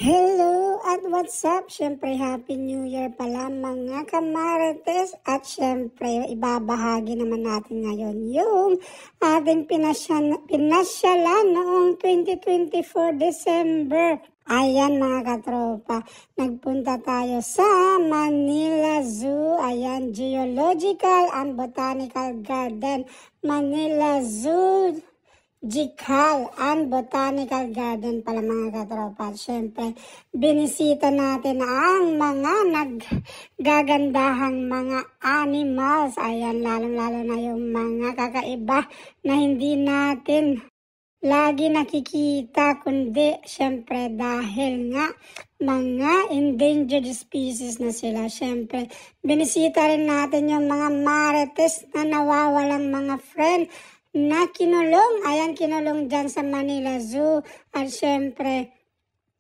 Hello at what's up? Siyempre Happy New Year pala mga kamarites at siyempre ibabahagi naman natin ngayon yung ating pinasyalan noong 2024 December. Ayan mga katropa, nagpunta tayo sa Manila Zoo. Ayan, Geological and Botanical Garden, Manila Zoo. Geological and Botanical Garden pala mga katropa. Siyempre, binisita natin ang mga naggagandahang mga animals. Ayan, lalong-lalo na yung mga kakaiba na hindi natin lagi nakikita, kundi siyempre dahil nga mga endangered species na sila. Siyempre, binisita rin natin yung mga marites na nawawalang mga friend na kinulong. Ayan, kinulong dyan sa Manila Zoo. At syempre,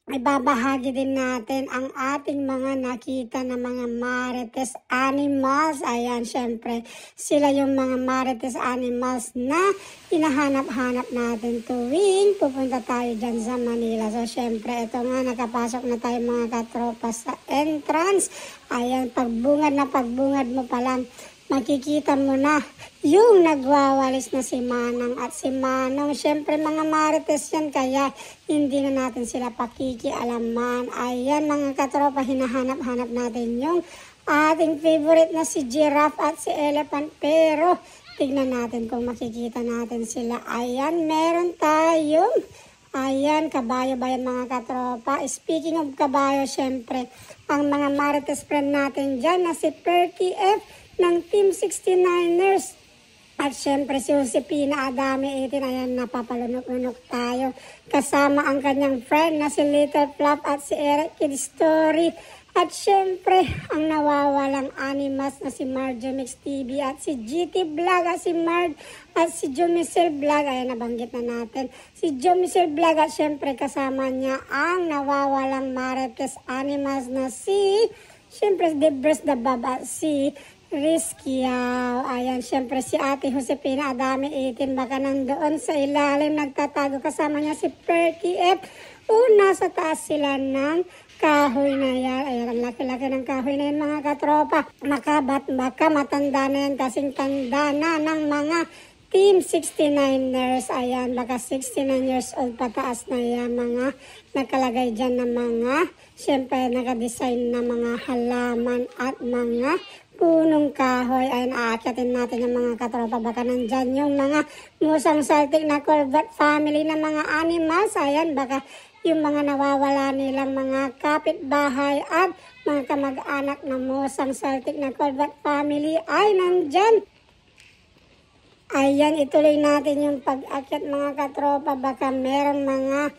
ibabahagi din natin ang ating mga nakita na mga marites animals. Ayan, syempre, sila yung mga marites animals na hinahanap-hanap natin tuwing pupunta tayo dyan sa Manila. So, syempre, ito nga, nakapasok na tayo mga katropa sa entrance. Ayan, pagbungad mo pa lang, makikita mo na yung nagwawalis na si Manang at si Manong. Siyempre mga marites yan, kaya hindi na natin sila pakikialaman. Ayan mga katropa, hinahanap-hanap natin yung ating favorite na si giraffe at si elephant. Pero tignan natin kung makikita natin sila. Ayan, meron tayong kabayo ba yan mga katropa? Speaking of kabayo, syempre, ang mga marites friend natin dyan na si Perky F ng Team 69ers. At syempre si Josepina Adame 18, ayan, napapalunok-lunok tayo. Kasama ang kanyang friend na si Little Flop at si Eric Kid Story. At syempre, ang nawawalang animals na si Marjomix TV at si GT Vlog at si Marj at si Jomicel Vlog. Ayan, nabanggit na natin. Si Jomicel Vlog at syempre kasama niya ang nawawalang marites animals na si, syempre, Debres the Bab at si Risky. Ayan, syempre si Ate Josepina Adame 18, baka nandoon sa ilalim nagtatago. Kasama niya si Perky F. Nasa taas sila ng kahoy na yan. Ayan, ang laki-laki ng kahoy na yan mga katropa. Baka matanda na yan, kasing tanda na ng mga Team 69ers. Ayan, baka 69 years old pataas na yan, mga nakalagay dyan na mga, syempre nakadesign na mga halaman at mga punong kahoy. Ayun, aakyatin natin yung mga katropa. Baka nandyan yung mga musang saltik na Corvette family na mga animals. Ayan, baka yung mga nawawala nilang mga kapitbahay at mga kamag-anak na musang saltik na Corvette family ay nandyan. Ayan, ituloy natin yung pag-akyat mga katropa. Baka merong mga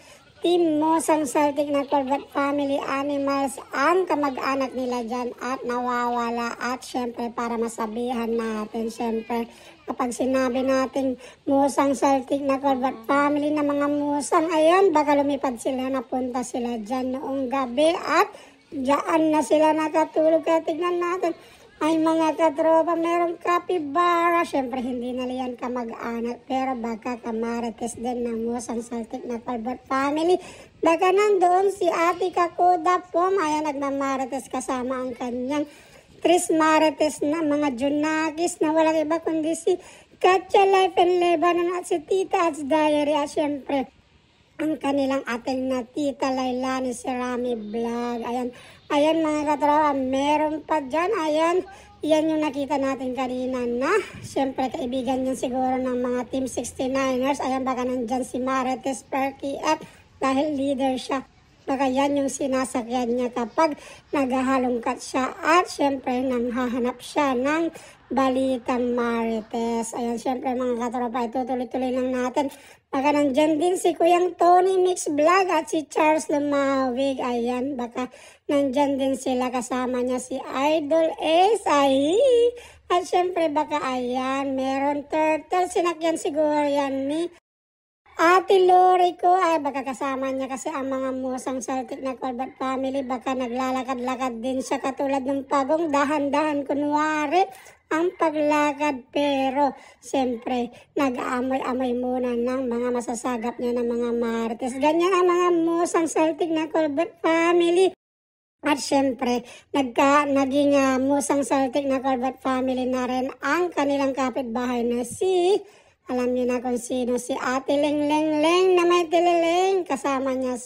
Team Musang Saltik na Corvette family animals ang kamag-anak nila dyan at nawawala. At syempre, para masabihan natin, syempre, kapag sinabi natin Musang Saltik na Corvette family na mga musang, ayan, baka lumipad sila, napunta sila dyan noong gabi at dyan na sila nakatulog. Kaya tignan natin, ay mga katropa, merong capybara. Siyempre, hindi na liyan kamag-anak. Pero baka kamarites din ng Musang Saltik na Corvette family. Baka nandoon si Ate Kakuda po. Ayan, nagmamarites kasama ang kanyang Tris marites na mga Junakis na walang iba kundi si Katya Life and Lebanon at si Tita At's Diary. At siyempre, ang kanilang ating na Tita Lailani si Rami Vlog. Ayan mga katropa, meron pa dyan. Ayan, yan yung nakita natin kanina na syempre kaibigan yan siguro ng mga Team 69ers. Ayan, baka nandyan si Marites Perky F dahil leader siya. Baka yan yung sinasakyan niya kapag naghahalongkat siya. At syempre nanghahanap siya ng balitang marites. Ayan, syempre mga katropa, itutuloy-tuloy lang natin. Baka nandyan din si Kuyang Tony Mix Vlog at si Charles Lumawig. Ayan, baka nandyan din sila, kasama niya si Idol S. At syempre baka ayan, meron turtle. Sinakyan siguro yan ni Ate Lori ko. Ay, baka kasama niya kasi ang mga Musang Saltik na Corvette family. Baka naglalakad-lakad din siya katulad ng pagong, dahan-dahan kunwari. ang paglakad, pero siyempre nag-aamoy-amoy muna ng mga masasagap niya ng mga marites. Ganyan ang mga musang Celtic na Colbert family. At syempre, naging musang Celtic na Colbert family na rin ang kanilang kapitbahay na alam niyo na kung sino, si Ate Leng na may tililing. Kasama niya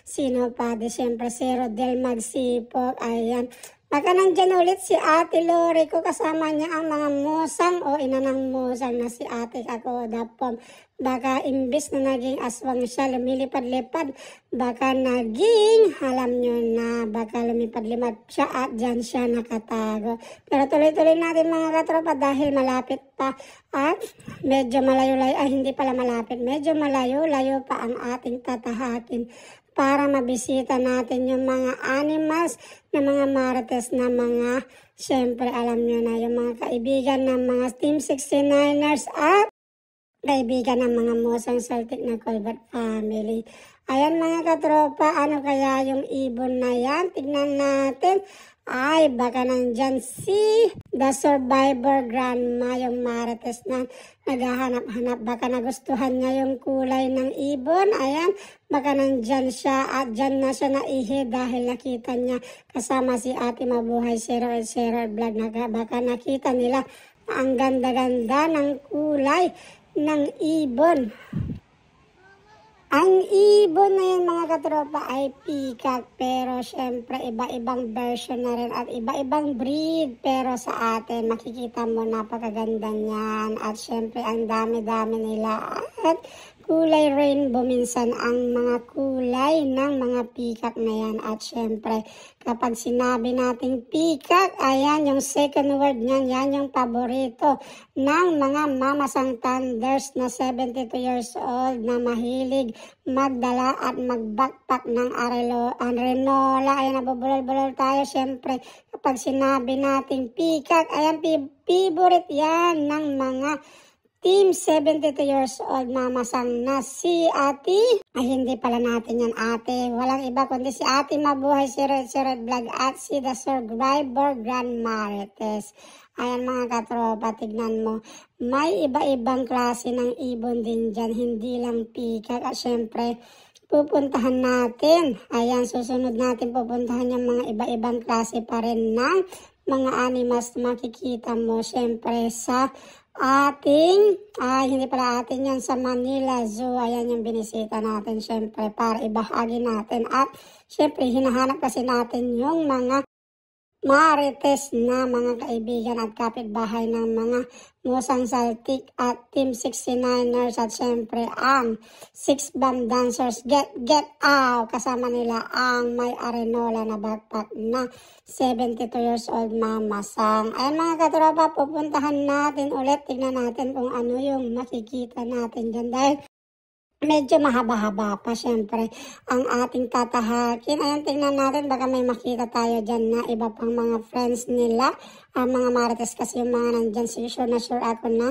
sino pa, di syempre si Rodel Magsipok, ayan. Baka nandyan ulit si Ate Lori ko, kasama niya ang mga musang o ina ng musang na si Ate Kakoda Pom. Baka imbis na naging aswang siya, lumilipad-lipad, baka naging, alam nyo na, baka lumipad-lipad siya at dyan siya nakatago. Pero tuloy-tuloy natin mga katropa dahil malapit pa at medyo malayo-layo, hindi pala malapit, medyo malayo-layo pa ang ating tatahakin para mabisita natin yung mga animals na mga marites na mga, syempre alam nyo na, yung mga kaibigan ng mga Team 69ers at kaibigan ng mga musang Celtic na Colbert family. Ayan mga katropa, ano kaya yung ibon na yan? Tignan natin. Ay, baka nandyan The Survivor Grandma, yung marites na naghahanap-hanap. Baka nagustuhan niya yung kulay ng ibon. Ayan, baka nandyan siya at dyan na siya naihi dahil nakita niya kasama si Ate Mabuhay 080 Vlog. Baka nakita nila ang ganda-ganda ng kulay ng ibon. Ang ibon na yan mga katropa ay peacock, pero syempre iba-ibang version na rin at iba-ibang breed. Pero sa atin makikita mo napakaganda niyan at syempre ang dami-dami nila at kulay rainbow minsan ang mga kulay ng mga peacock na yan. At syempre kapag sinabi nating peacock, ayan yung second word niyan, yan yung paborito ng mga mamasang thunders na 72 years old na mahilig magdala at mag-backpack ng arenola. Ayan, nabubulol-bulol tayo. Syempre, kapag sinabi nating peacock, ayan, favorite yan ng mga Team 72 years old mamasang na si Ate. Ay, hindi pala natin yan ate. Walang iba kundi si Ate Mabuhay 080 Vlog at si The Survivor Grandma Marites. Ayan mga katropa, tignan mo. May iba-ibang klase ng ibon din dyan, hindi lang peacock. At syempre, pupuntahan natin. Ayan, susunod natin pupuntahan yung mga iba-ibang klase pa rin ng mga animals na makikita mo. Syempre sa hindi pala atin yan, sa Manila Zoo. Ayan yung binisita natin syempre para ibahagi natin. At syempre, hinahanap kasi natin yung mga marites na mga kaibigan at kapitbahay ng mga musang Celtic at Team 69ers at syempre ang 6 Bomb Dancers Get Out. Kasama nila ang may arenola na backpack na 72 years old mamasang. Ayan mga katropa, pupuntahan natin ulit. Tignan natin kung ano yung makikita natin dyan dahil medyo mahaba-haba pa syempre ang ating tatahakin. Ayan, tingnan natin baka may makita tayo dyan na iba pang mga friends nila. Mga marites kasi yung mga nandyan. Sure na sure ako na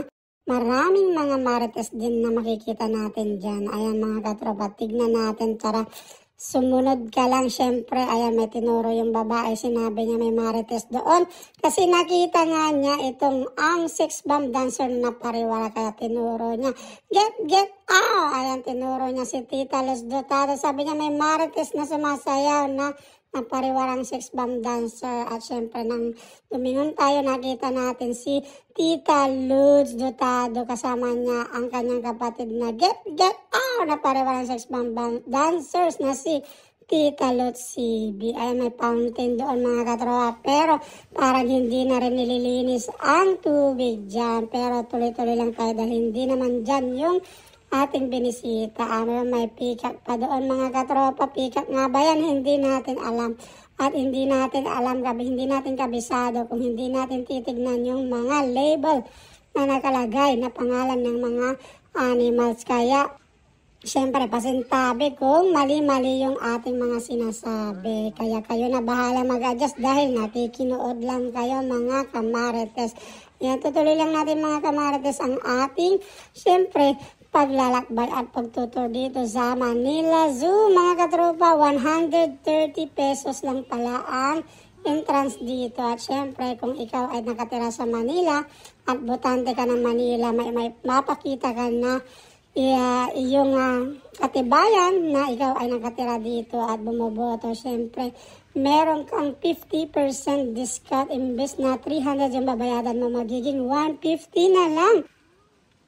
maraming mga marites din na makikita natin dyan. Ayan mga katropa, tignan natin. Tara, sumunod ka lang syempre. Ayan, may tinuro yung babae. Sinabi niya may marites doon. Kasi nakita nga niya itong ang 6 Bomb Dancer na pariwara. Kaya tinuro niya, get out! Ayan, tinuro niya si Tita Luz Dotado. Sabi niya may marites na sumasayaw na pariwarang 6 Bomb Dancer. At syempre nang tumingon tayo, nakita natin si Tita Luz Dotado. Kasama niya ang kanyang kapatid na get out na pariwarang 6 Bomb Dancers na si Tita Luz CB. Ay, may fountain doon mga katropa. Pero parang hindi na rin nililinis ang tubig dyan. Pero tuloy-tuloy lang tayo dahil hindi naman dyan yung ating binisita. May peacock pa doon mga katropa. Peacock nga ba yan? Hindi natin alam. At hindi natin alam, hindi natin kabisado kung hindi natin titignan yung mga label na nakalagay na pangalan ng mga animals. Kaya syempre, pasintabi kung mali-mali yung ating mga sinasabi. Kaya kayo na bahala mag-adjust dahil nakikinood lang kayo mga kamarites. Yan, tutuloy lang natin mga kamarites ang ating, syempre, paglalakbay at pagtutur dito sa Manila Zoo. Mga katropa, 130 pesos lang pala ang entrance dito. At syempre, kung ikaw ay nakatira sa Manila at botante ka ng Manila, may mapakita ka na iyong katibayan na ikaw ay nakatira dito at bumoboto. Syempre, meron kang 50% discount. Imbes na 300 yung babayadan mo, magiging 150 na lang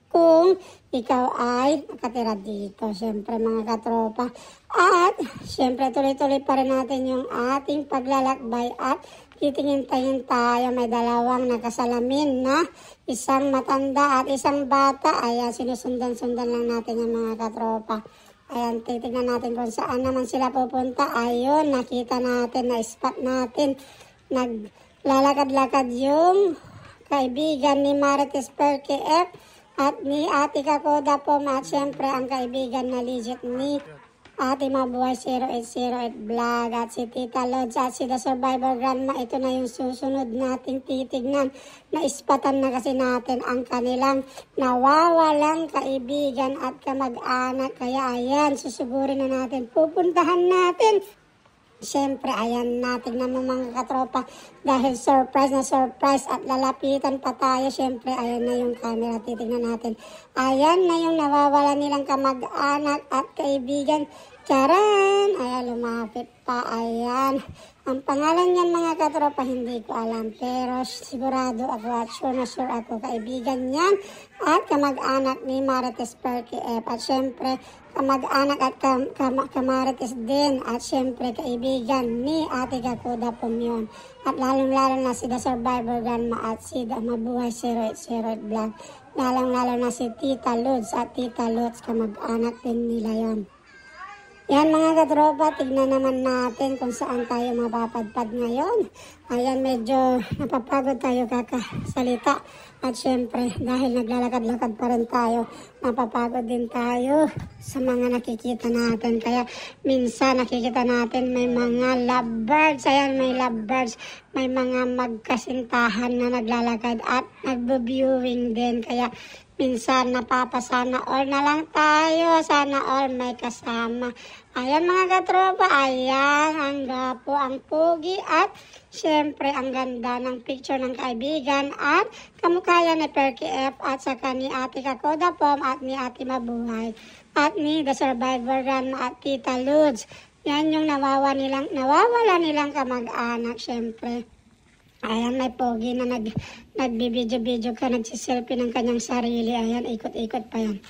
kung ikaw ay nakatira dito. Syempre mga katropa. At syempre tuloy-tuloy pa rin natin yung ating paglalakbay at titingin-tingin tayo. May dalawang nakasalamin na isang matanda at isang bata. Ayan, sinusundan-sundan lang natin yung mga katropa. Ayan, titignan natin kung saan naman sila pupunta. Ayun, nakita natin, na-spot natin. Naglalakad-lakad yung kaibigan ni Marites Perky F at ni Ate Kakoda po. At syempre, ang kaibigan na legit ni Ate Mabuhay 0808 Vlog at si Tita Lods at si The Survivor Grandma. Ito na yung susunod nating titignan. Naispatan na kasi natin ang kanilang nawawalang kaibigan at kamag-anak. Kaya ayan, susugurin na natin. Pupuntahan natin. Siyempre, ayan natin naman mga katropa. Dahil surprise na surprise at lalapitan pa tayo. Siyempre, ayan na yung camera. Titignan natin. Ayan na yung nawawala nilang kamag-anak at kaibigan. Charan! Ayan, lumapit pa. Ayan. Ang pangalan niyan mga katropa, hindi ko alam. Pero sigurado ako at sure na sure ako. Kaibigan niyan at kamag-anak ni Marites Perky F. At syempre, kamag-anak at kamarites din. At syempre, kaibigan ni Ate Kakoda po yun. At lalong-lalo na si The Survivor Grandma at si The Mabuhay 0808 Vlog. Lalong-lalo na si Tita Lods at Tita Lods, kamag-anak din nila yon. Yan mga katropa, tignan naman natin kung saan tayo mapapadpad ngayon. Ayan, medyo napapagod tayo kakasalita. At syempre, dahil naglalakad-lakad pa rin tayo, napapagod din tayo sa mga nakikita natin. Kaya minsan nakikita natin may mga lovebirds. Ayan, may lovebirds. May mga magkasintahan na naglalakad at nagbo-viewing din. Kaya minsan napapasana all na lang tayo. Sana all may kasama. Ayan mga katropa. Ayan, ang gapo, ang pugi at syempre ang ganda ng picture ng kaibigan at kamukha ni Perky F at saka ni Ate Kakoda Pom at ni Ate Mabuhay at ni The Survivor Grandma at Tita Lods. Yan yung nawawala nilang kamag-anak syempre. Ayan, may pogi na nagbibidyo-video ka, nagsiselfie ng kanyang sarili. Ayan, ikot-ikot pa yan.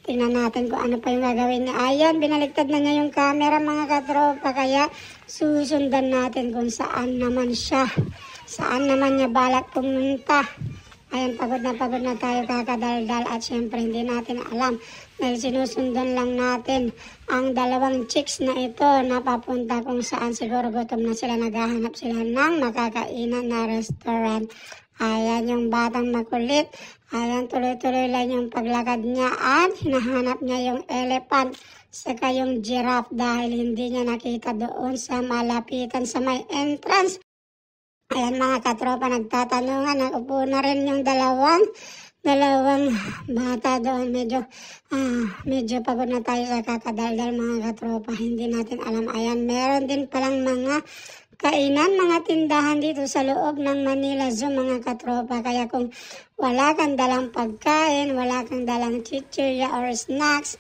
Tingnan natin kung ano pa yung gagawin niya. Ayan, binaligtad na niya yung camera mga katropa. Kaya susundan natin kung saan naman siya. Saan naman niya balak pumunta. Ayan, pagod na tayo kakadaldal. At syempre, hindi natin alam. Dahil sinusundan lang natin ang dalawang chicks na ito na papunta kung saan. Siguro gutom na sila, naghahanap sila ng makakainan na restaurant. Ayan yung batang makulit. Ayan, tuloy-tuloy lang yung paglakad niya at hinahanap niya yung elephant saka yung giraffe dahil hindi niya nakita doon sa malapitan sa may entrance. Ayan mga katropa, nagtatanungan. Nakupo na rin yung dalawang bata doon. Medyo pagod na tayo sa kakadaldal mga katropa. Hindi natin alam. Ayan, meron din palang mga kainan, mga tindahan dito sa loob ng Manila Zoo mga katropa. Kaya kung wala kang dalang pagkain, wala kang dalang chichirya or snacks,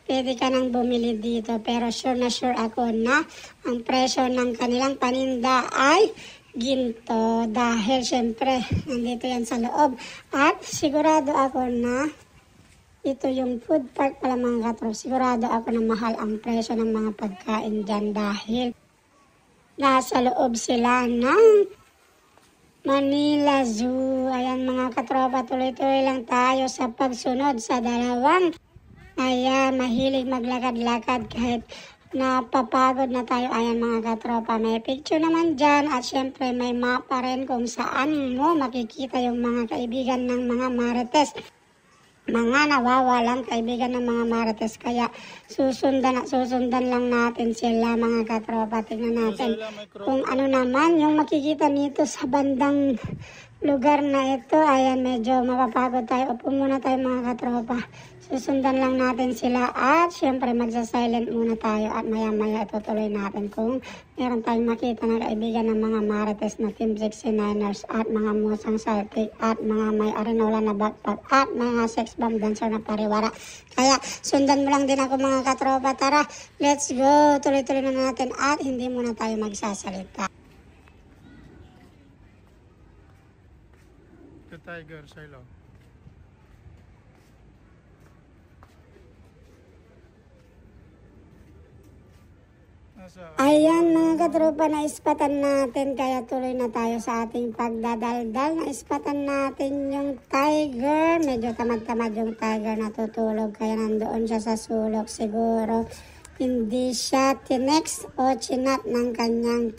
pwede ka nang bumili dito. Pero sure na sure ako na ang presyo ng kanilang paninda ay ginto. Dahil syempre, nandito yan sa loob. At sigurado ako na ito yung food park pala mga katropa. Sigurado ako na mahal ang presyo ng mga pagkain dyan dahil nasa loob sila ng Manila Zoo. Ayan mga katropa, tuloy-tuloy lang tayo sa pagsunod sa dalawang. Ayan, mahilig maglakad-lakad kahit napapagod na tayo. Ayan mga katropa, may picture naman dyan at syempre may mapa rin kung saan mo makikita yung mga kaibigan ng mga Marites. Mga nawawalang kaibigan ng mga Marites. Kaya susundan lang natin sila mga katropa. Tingnan natin kung ano naman yung makikita nito sa bandang lugar na ito. Ayan, medyo mapapagod tayo. Upo muna tayo mga katropa. Susundan lang natin sila at syempre magsa-silent muna tayo at maya-maya itutuloy natin kung meron tayong makita na kaibigan ng mga Marites na Team 69ers at mga Musang Celtic at mga may Arenola na backpack at mga sex bomb dancer na pariwara. Kaya sundan mo lang din ako mga katropa. Tara, let's go. Tuloy-tuloy na natin at hindi muna tayo magsasalita. The Tiger, Silo. Ayan mga katropa, naispatan natin kaya tuloy na tayo sa ating pagdadaldal. Naispatan natin yung tiger. Medyo tamad-tamad yung tiger, natutulog kaya nandoon siya sa sulok. Siguro hindi siya tinext o chinat ng kanyang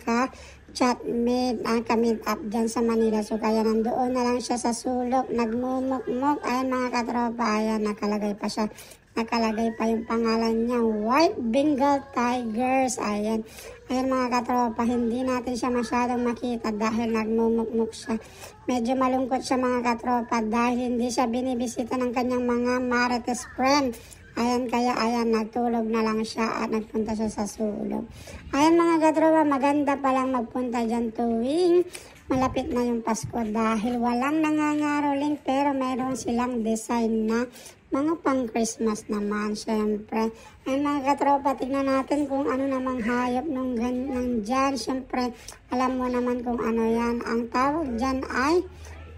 chatmate ka-meet up dyan sa Manila. So kaya nandoon na lang siya sa sulok, nagmumukmuk. Ayan mga katropa, ayan nakalagay pa siya. Nakalagay pa yung pangalan niya, White Bengal Tigers. Ayan. Ayan mga katropa, hindi natin siya masyadong makita dahil nagmumukmuk siya. Medyo malungkot siya mga katropa dahil hindi siya binibisita ng kanyang mga Marites friend. Ayan, kaya ayan, nagtulog na lang siya at nagpunta siya sa sulog. Ayan mga katropa, maganda palang magpunta dyan tuwing malapit na yung Pasko dahil walang nangangaroling pero mayroon silang design na mga pang Christmas naman, syempre. Ay mga katropa, tignan natin kung ano namang hayop nung dyan. Syempre, alam mo naman kung ano yan. Ang tawag dyan ay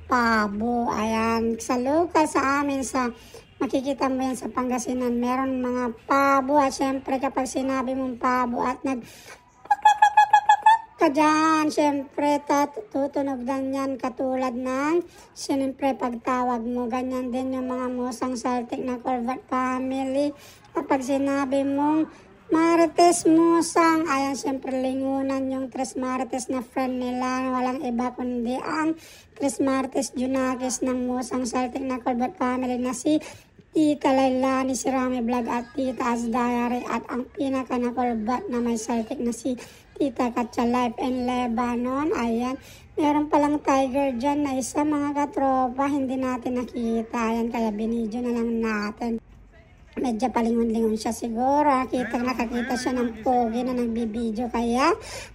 pabo. Ayan, sa local sa amin, makikita mo yan sa Pangasinan, meron mga pabo. At syempre, kapag sinabi mong pabo at ka dyan, syempre, tutunog din yan katulad ng, syempre, pagtawag mo. Ganyan din yung mga Musang Celtic na Colbert family. Kapag sinabi mong Marites Musang, ayan, syempre, lingunan yung Tres Marites na friend nila. Walang iba kundi ang Tres Marites Junakis ng Musang Celtic na Colbert family na si Tita Lailani, si Rami Vlog at Tita As Diary at ang pinaka na Colbert na may Celtic na si Tita Katya Life in Lebanon. Ayan, meron palang tiger dyan na isa mga katropa, hindi natin nakita. Ayan, kaya binidyo na lang natin. Medyo palingon-lingon siya siguro. Nakakita siya ng pogi na nagbibideo kaya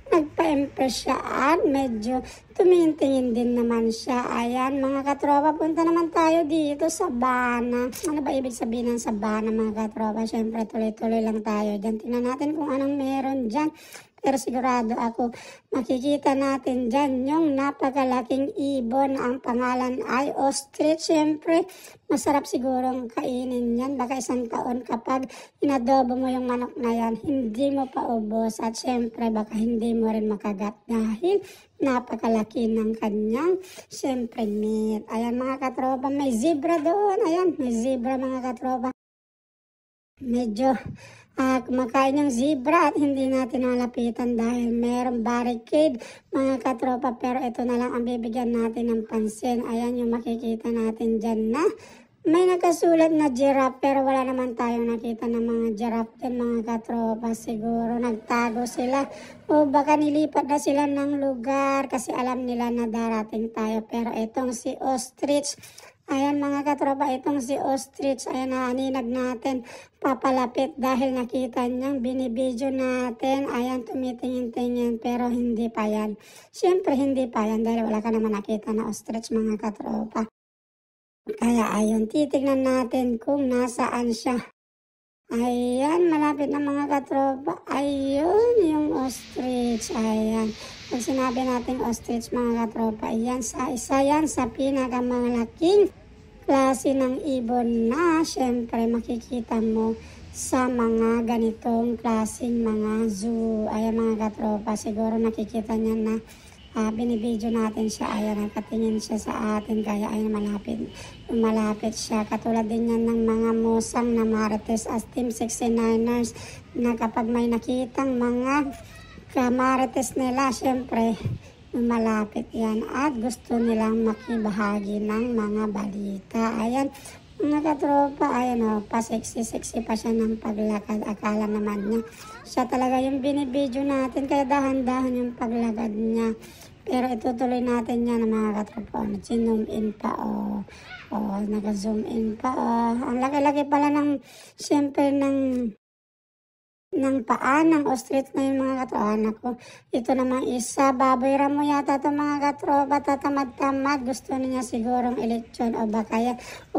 nagpa-impress siya at medyo tumingin-tingin din naman siya. Ayan mga katropa, punta naman tayo dito sa Bana. Ano ba ibig sabihin ng sa Bana mga katropa? Siyempre tuloy-tuloy lang tayo dyan. Tingnan natin kung anong meron dyan. Pero sigurado ako, makikita natin dyan yung napakalaking ibon. Ang pangalan ay ostrich. Siyempre, masarap sigurong kainin yan. Baka isang taon kapag inadobo mo yung manok na yan, hindi mo pa ubos. At siyempre, baka hindi mo rin makagat dahil napakalaki ng kanyang, siyempre, meat. Ayan mga katropa, may zebra doon. Ayan, may zebra mga katropa. Medyo kumakain yung zebra at hindi natin nalapitan dahil merong barricade mga katropa, pero ito na lang ang bibigyan natin ng pansin. Ayan yung makikita natin dyan na may nakasulat na giraffe pero wala naman tayong nakita ng mga giraffe dyan mga katropa. Siguro nagtago sila o baka nilipat na sila ng lugar kasi alam nila na darating tayo. Pero itong si ostrich, ayan mga katropa, itong si ostrich, ayan naaninag natin papalapit dahil nakita niyang binibidyo natin. Ayan, tumitingin-tingin pero hindi pa yan. Siyempre hindi pa yan dahil wala ka naman nakita na ostrich mga katropa. Kaya ayun, titignan natin kung nasaan siya. Ayan, malapit na mga katropa. Ayun, yung ostrich. Ayan. Pag sinabi natin ostrich mga katropa, ayan, isa yan sa pinakamalaking klase ng ibon na syempre makikita mo sa mga ganitong klaseng mga zoo. Ayan mga katropa, siguro nakikita niya na binibidyo natin siya. Ayan, nakatingin siya sa atin kaya ayun, malapit siya. Katulad din yan ng mga musang na Marites as Team 69ers na kapag may nakitang mga kamarites nila, syempre malapit yan at gusto nilang makibahagi ng mga balita. Ayan mga katropa, ayan o, pa-sexy pa siya ng paglakad. Akala naman niya siya talaga yung binibidyo natin kaya dahan-dahan yung paglakad niya. Pero itutuloy natin yan mga katropa. Nag-zoom in pa naka-zoom in pa Ang laki-laki pala ng, siyempre ng paa ng ostrich na yung mga katropa. Anak ko, ito namang isa, baboy ramo yata ito mga katropa, tatamad-tamad, gusto niya sigurong eleksyon o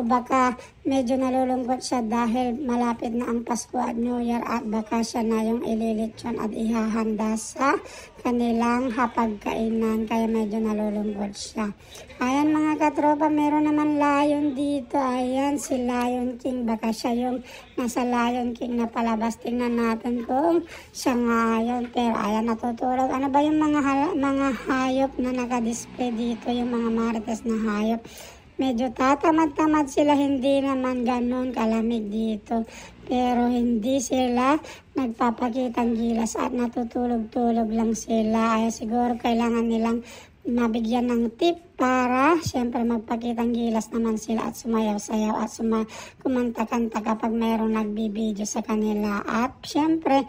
baka medyo nalulungkot siya dahil malapit na ang Pasko at New Year at baka siya na yung ililitsyon at ihahanda sa kanilang hapagkainan kaya medyo nalulungkot siya. Ayan mga katropa, meron naman lion dito. Ayan si Lion King, baka siya yung nasa Lion King na palabas. Tingnan natin kung siya nga yun. Pero ayan, natutulog. Ano ba yung mga hayop na naka-display dito, yung mga marites na hayop? Medyo tatamad-tamad sila, hindi naman ganun kalamig dito. Pero hindi sila nagpapakitang gilas at natutulog-tulog lang sila. Ay siguro kailangan nilang mabigyan ng tip para siyempre magpakitang gilas naman sila at sumayaw-sayaw at kumanta-kanta kapag mayroong nagbibideo sa kanila. At siyempre,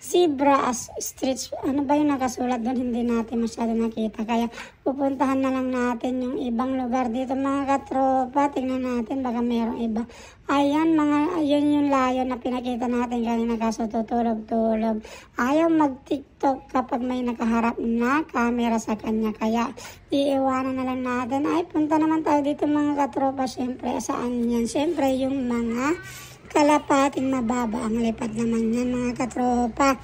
zebra as streets, ano ba yung nakasulat doon, hindi natin masyado nakita. Kaya pupuntahan na lang natin yung ibang lugar dito mga katropa. Tingnan natin, baka mayroong iba. Ayan, yun yung lion na pinakita natin kanina kaso tutulog-tulog. Ayaw mag-tiktok kapag may nakaharap na camera sa kanya. Kaya iiwanan na lang natin. Ay, punta naman tayo dito mga katropa. Siyempre, saan yan? Siyempre, yung mga kalapating mababa ang lipad naman yan mga katropa.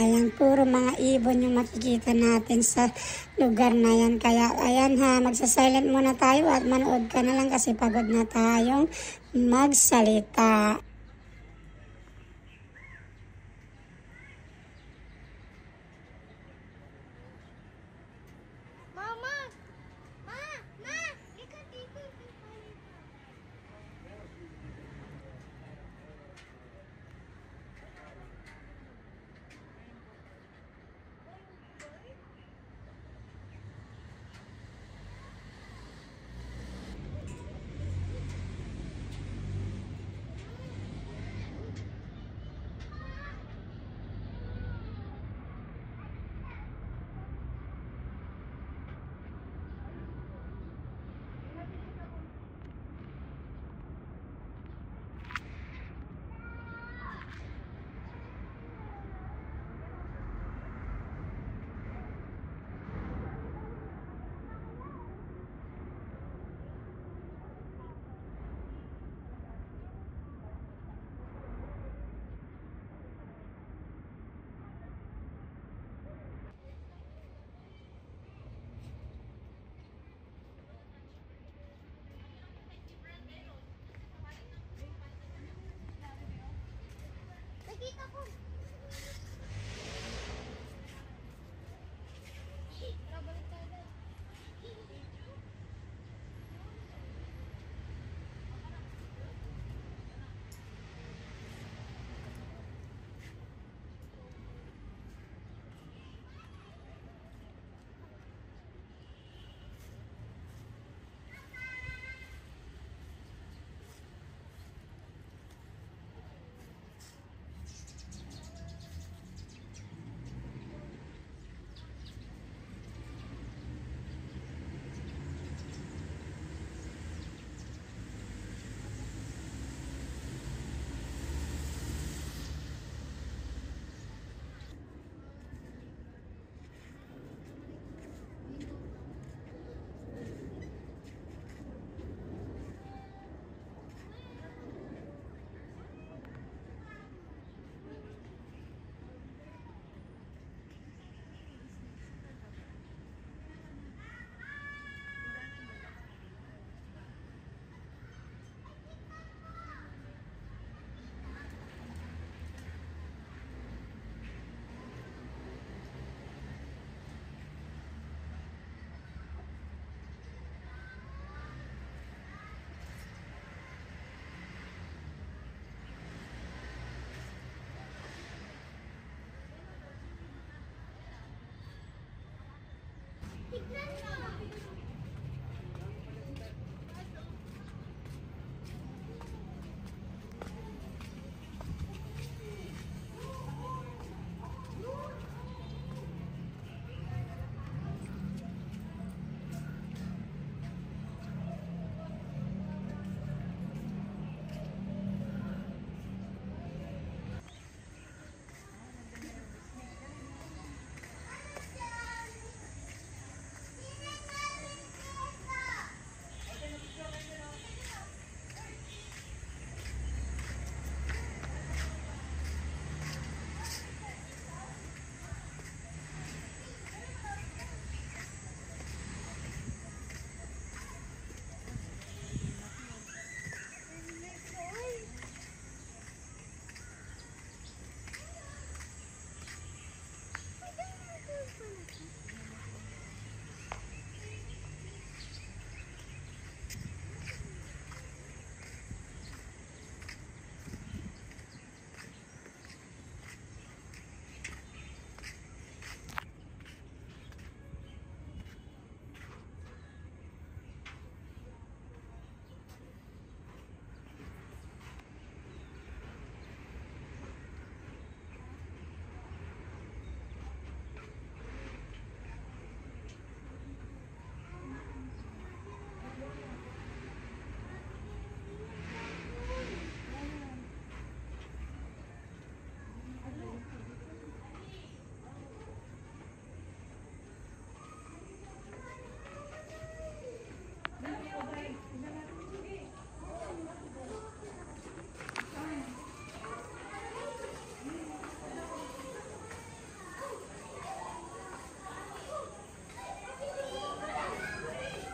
Ayan, puro mga ibon yung makikita natin sa lugar na yan. Kaya ayan ha, magsasilent muna tayo at manood ka na lang kasi pagod na tayong magsalita.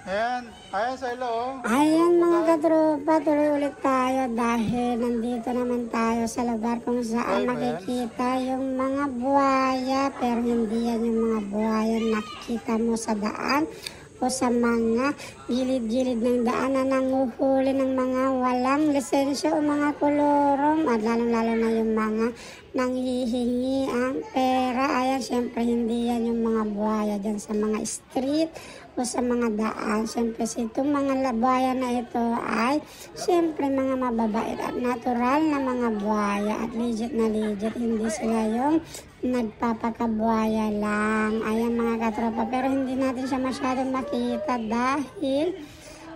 Ayan sa ilo. Ayan mga katropa, tuloy ulit tayo dahil nandito naman tayo sa lugar kung saan makikita yung mga buhaya, pero hindi yan yung mga buhaya na nakikita mo sa daan o sa mga gilid-gilid ng daan na nanguhuli ng mga walang lisensya o mga kulurong at lalong-lalo na yung mga nanghihingi ang pera. Ayan, syempre hindi yan yung mga buhaya dyan sa mga street o sa mga daan. Syempre itong mga buhaya na ito ay syempre mga mababait at natural na mga buhaya at legit na legit. Hindi sila yung nagpapakabuhaya lang. Ayan mga katropa, pero hindi natin siya masyadong makita dahil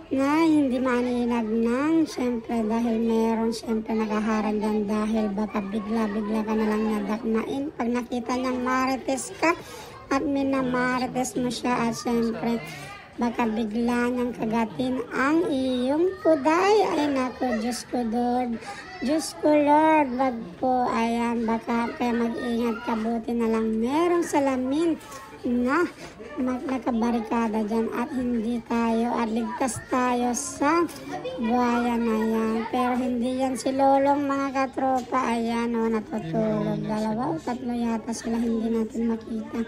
na hindi maaninag ng syempre dahil meron syempre nakaharang dyan dahil baka bigla-bigla ka na lang nadakmain pag nakita niyang marites ka at minamarites mo siya at syempre baka bigla niyang kagatin ang iyong kuday. Ay naku, Diyos ko Lord, Diyos ko Lord, wag po. Ayan, baka kaya mag-ingat ka, buti na lang merong salamin na nakabarikada dyan at hindi tayo at ligtas tayo sa buhaya na yan. Pero hindi yan si Lolong mga katropa. Ayan o, natutulog. 2 o 3 yata sila, hindi natin makita.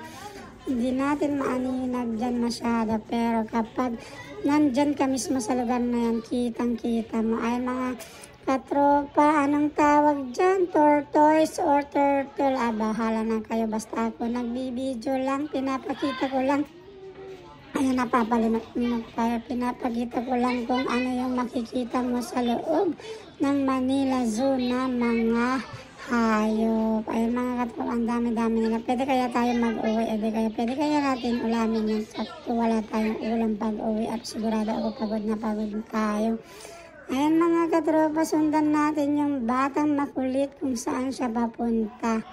Hindi natin maaninag dyan masyado, pero kapag nandyan ka mismo sa lugar na yan, kitang-kita mo. Ayan mga katropa, anong tawag dyan? Tortoise or turtle? Bahala na kayo. Basta ako nagbibideo lang, pinapakita ko lang. Ayan, napapalimot tayo. Pinapakita ko lang kung ano yung makikita mo sa loob ng Manila Zoo na mga hayop. Ayun mga katropa, ang dami-dami nila. Pwede kaya tayo mag-uwi? Pwede kaya natin ulamin yan. Sakto wala tayong ulam pag-uwi at sigurado ako pagod na tayo. Ayan mga katropa, sundan natin yung batang makulit kung saan siya papunta.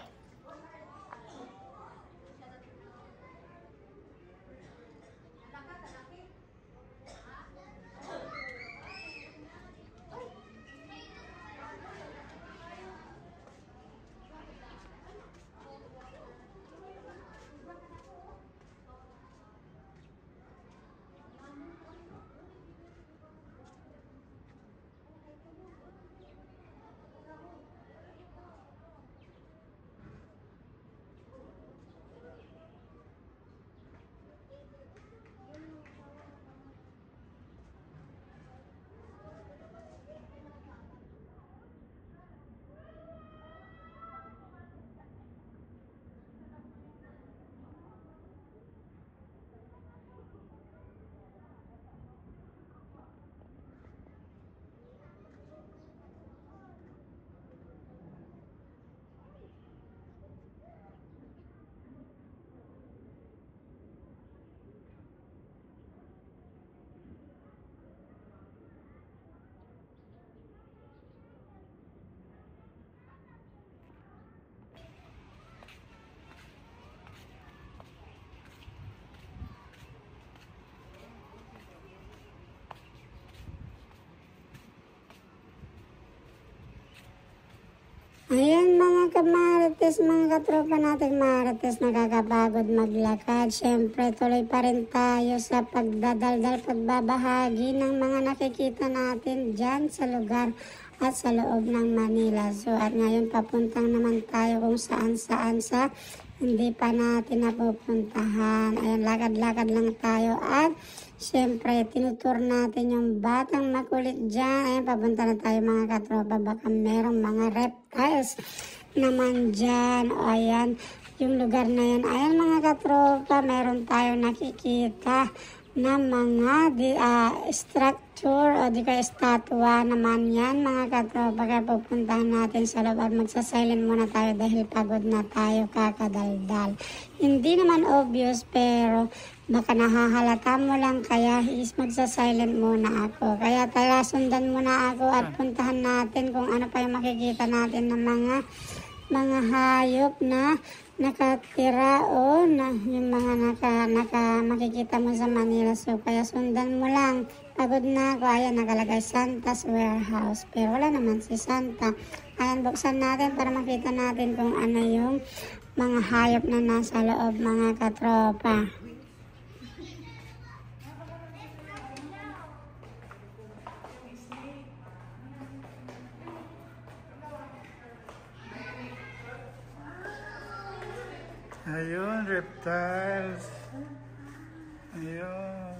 Ayan mga kamarites, mga katropa natin marites, nakakapagod maglakad. Siyempre tuloy pa rin tayo sa pagdadaldal, pagbabahagi ng mga nakikita natin dyan sa lugar at sa loob ng Manila Zoo. At ngayon papuntang naman tayo kung saan-saan sa hindi pa natin napupuntahan. Ayan, lakad-lakad lang tayo at siyempre, tinutur natin yung batang makulit dyan. Ayan, papunta na tayo mga katropa. Baka merong mga reptiles naman dyan. O ayan, yung lugar na yan. Ayan mga katropa, meron tayo nakikita na mga structure o di kaya statwa naman yan mga katropa. Kaya pupuntahan natin sa loob at magsasilent muna tayo dahil pagod na tayo kakadaldal. Hindi naman obvious pero baka nahahalata mo lang kaya is magsasilent muna ako. Kaya tara sundan muna ako at puntahan natin kung ano pa yung makikita natin ng mga hayop na nakatira o na yung mga makikita mo sa Manila Zoo. Kaya sundan mo lang. Pagod na ako. Ayan, nakalagay Santa's Warehouse. Pero wala naman si Santa. Ayan, buksan natin para makita natin kung ano yung mga hayop na nasa loob mga katropa. Ayun, reptiles. Ayun.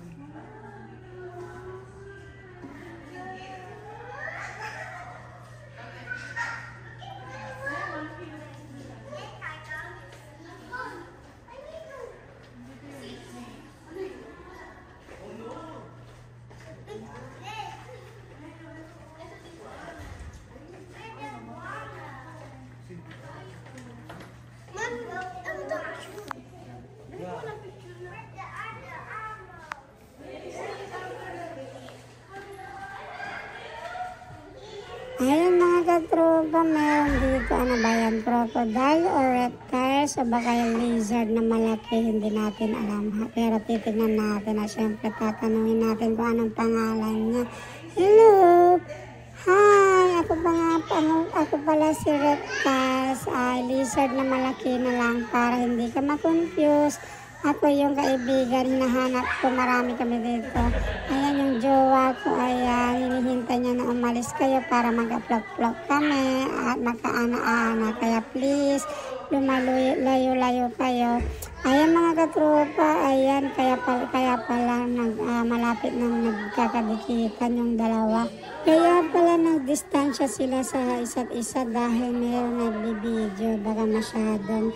Ayun mga katropa, meron dito, ano ba yan, crocodile or reptiles o baka yung lizard na malaki, hindi natin alam ha. Pero titignan natin at syempre tatanungin natin kung anong pangalan niya. Hello! Hi! Ako pala si reptiles, ay lizard na malaki na lang para hindi ka ma-confuse. Ako yung kaibigan, hinahanap ko, marami kami dito. Ayan yung jowa ko, ayan, hinihintay niya na umalis kayo para mag-vlog-vlog kami at magkaana-ana. Kaya please, lumayo-layo kayo. Ayan mga katropa, ayan, kaya pala malapit nang nagkakadikitan yung dalawa. Kaya pala nagdistansya sila sa isa't isa dahil mayroong nagbibideo, baka masyadong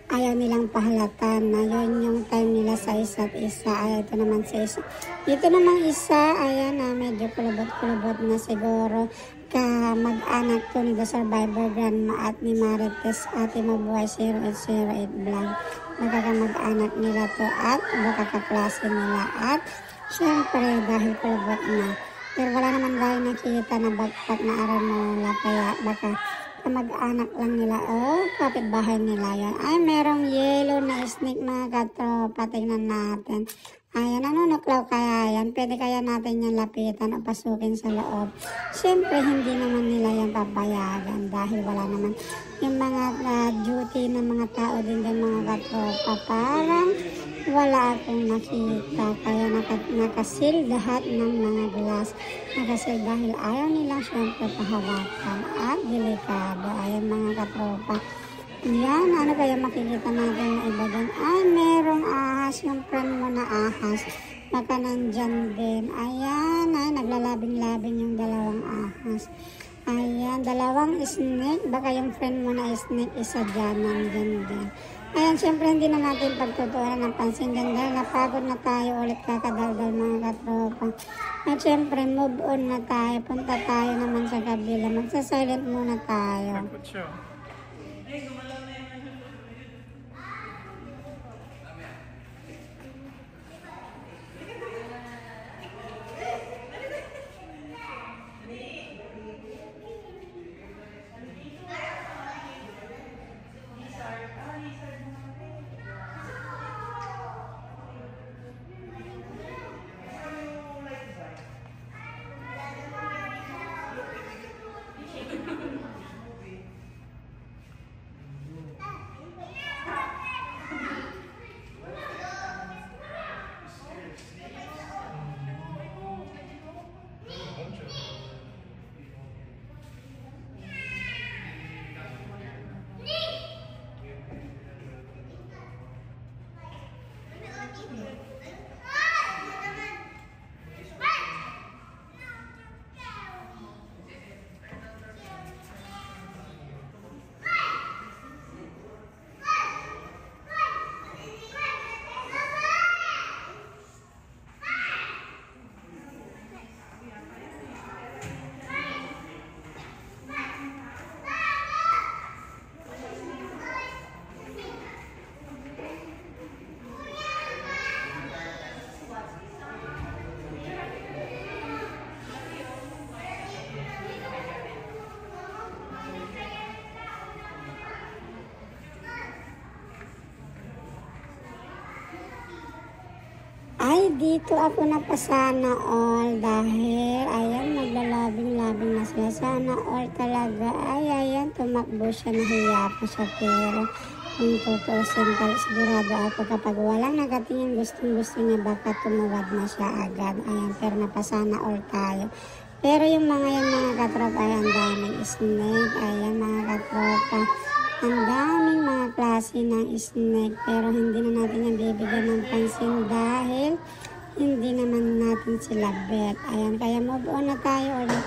ayaw nilang pahalatan na yun yung time nila sa isa't isa. Ay, ito naman sa isa. Dito namang isa, ayan na medyo kulubot-kulubot na siguro mag-anak to ni The Survivor Grandma at ni Marites Ate Mabuhay 0808 Vlog. Magkakamag-anak nila to at baka kaklase nila at syempre dahil kulubot na. Pero wala naman tayo nakita na bagpak na aranola kaya baka mag-anak lang nila o kapitbahay nila yan. Ay, merong yellow na snake mga katropa. Tingnan natin. Ayan, nuklaw kaya yan? Pwede kaya natin yan lapitan o pasukin sa loob? Siyempre, hindi naman nila yan papayagan dahil wala naman yung mga duty ng mga tao din mga katropa. Parang wala akong nakita. Kaya nakasil lahat ng mga glass. Nakasil dahil ayaw nilang siyempre pahawakan at delikado. Ayan mga katropa. Yan, ano kaya makikita natin na iba dyan? Ay, merong ahas. Yung friend mo na ahas. Baka nandyan din. Ayan, ay, naglalabing-labing yung dalawang ahas. Ayan, dalawang snake. Baka yung friend mo na snake, isa dyan, nandyan din. Ayan, syempre hindi na natin pagtutuunan ng pansin dyan dahil napagod na tayo ulit kakadaldal mga katropa. At syempre, move on na tayo. Punta tayo naman sa kabila. Magsa-silent muna tayo. Ay, dito ako napasana all dahil, ayan, naglalabing-labing na sila. Sana all talaga. Ay, ayan, tumakbo siya, nahiya pa siya. Pero, kung tutusin, sigurado ako kapag walang nagatingin, gustong-gusto niya, baka tumuwad na siya agad. Ayan, pero napasana all tayo. Pero yung mga yan, mga katropa, ayan, daming snake. Ayan, mga katropa. Ang daming mga klase ng snake pero hindi na natin yung bibigyan ng pansin dahil hindi naman natin sila bet. Ayan, kaya move on na tayo ulit.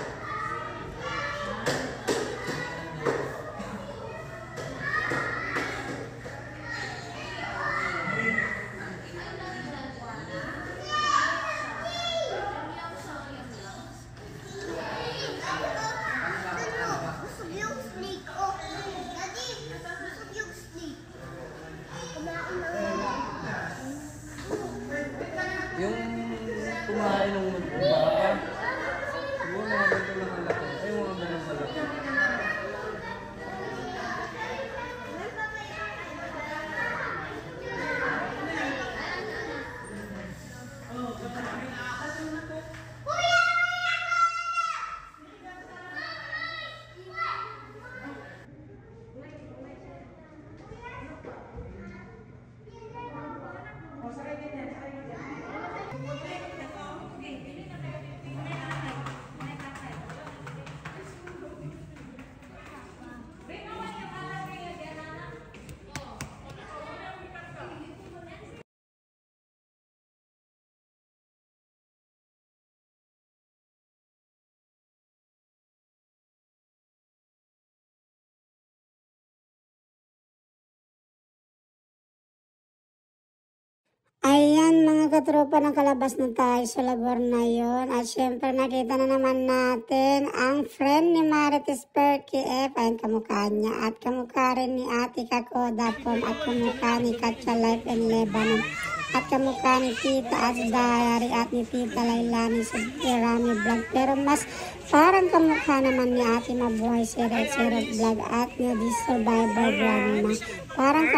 Yung kumain ng baka, siguro mga ganito lang ang laki. Ay, mga ganun pala. Ayan mga katropa, nakalabas na tayo sa lugar na yon. At syempre nakita na naman natin ang friend ni Marites Perky F. Ayan kamukha niya. At kamukha rin ni Ate Kakoda Pom. At kamukha ni Katya Life in Lebanon. At kamukha ni Tita As Diary at ni Tita Lailani sa Rami Vlog. Pero mas parang kamukha naman ni Ate Mabuhay si Red Vlog at ni The Survivor Grandma. Parang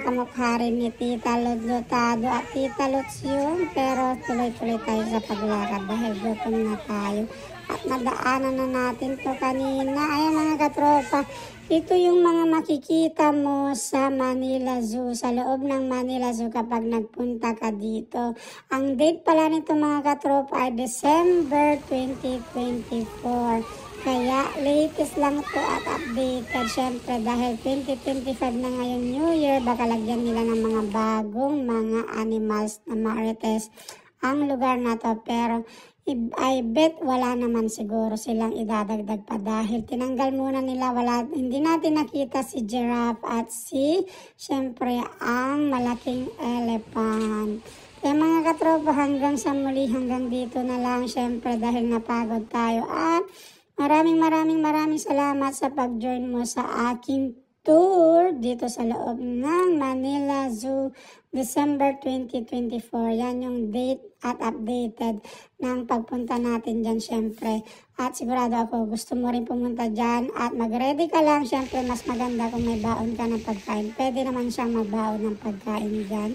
kamukha rin ni Tita Lutado at Tita Lutz yun. Pero tuloy-tuloy tayo sa paglakad dahil gutom na tayo. At nadaanan na natin to kanina. Ayan mga katropa, ito yung mga makikita mo sa Manila Zoo, sa loob ng Manila Zoo kapag nagpunta ka dito. Ang date pala nito mga katropa ay December 2024. Kaya latest lang to at updated. Syempre dahil 2025 na ngayon New Year, baka lagyan nila ng mga bagong mga animals na marites ang lugar na to. Pero I bet wala naman siguro silang idadagdag pa dahil tinanggal muna nila. Hindi natin nakita si giraffe at syempre ang malaking elephant. Kaya mga katropa, hanggang sa muli, hanggang dito na lang syempre dahil napagod tayo. At maraming salamat sa pag-join mo sa aking tour dito sa loob ng Manila Zoo December 2024. Yan yung date at updated ng pagpunta natin dyan syempre. At sigurado ako gusto mo rin pumunta dyan at mag-ready ka lang. Syempre mas maganda kung may baon ka ng pagkain. Pwede naman siyang magbaon ng pagkain dyan.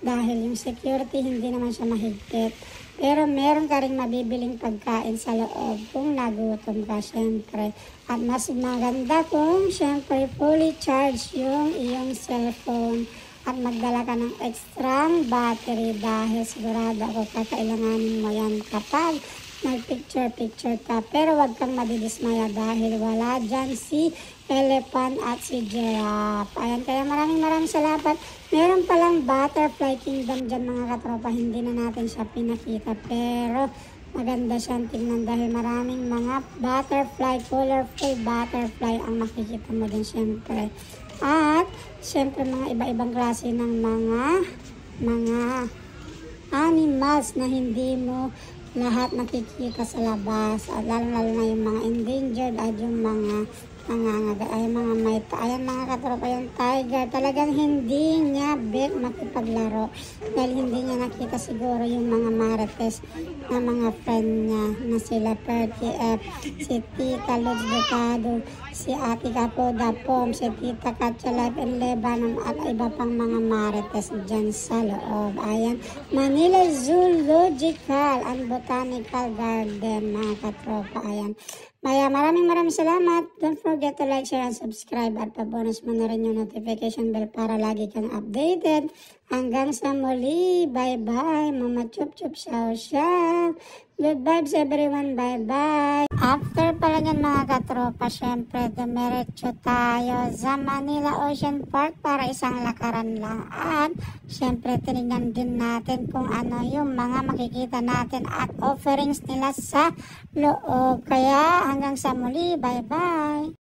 Dahil yung security hindi naman siya mahigpit. Pero meron ka rin mabibiling pagkain sa loob kung nagutom ka syempre. At mas maganda kung syempre fully charged yung iyong cellphone. At magdala ka ng extra battery dahil sigurado ako kakailanganin mo yan kapag nag-picture ka. Pero wag kang madidismaya dahil wala dyan si elephant at si giraffe. Ayan, kaya maraming salamat. Meron palang butterfly kingdom dyan mga katropa. Hindi na natin siya pinakita pero maganda siyang tingnan dahil maraming mga butterfly, colorful butterfly ang makikita mo din syempre. At syempre mga iba-ibang klase ng mga animals na hindi mo lahat nakikita sa labas. At lalo na yung mga endangered at yung mga nangangagat. Ay mga ayan mga katropa, yung tiger. Talagang hindi niya bet makipaglaro. Dahil hindi niya nakita siguro yung mga marites na mga friend niya na sila Perky F, si Tita Lutz Dotado, si Ate Kakoda Pom, si Tita Katya Life in Lebanon at iba pang mga marites dyan sa loob. Ayan, Manila Zoological and Botanical Garden mga katropa. Ayan. Maraming salamat. Don't forget to like, share, and subscribe. At pa-bonus mo na rin yung notification bell para lagi kang updated Hanggang sa muli. Bye-bye. Mama Chup Chup Xiao Xiao. Good vibes everyone. Bye-bye. After pala yan mga katropa, syempre dumiretso tayo sa Manila Ocean Park para isang lakaran lang. At syempre tinignan din natin kung ano yung mga makikita natin at offerings nila sa loob. Kaya hanggang sa muli. Bye-bye.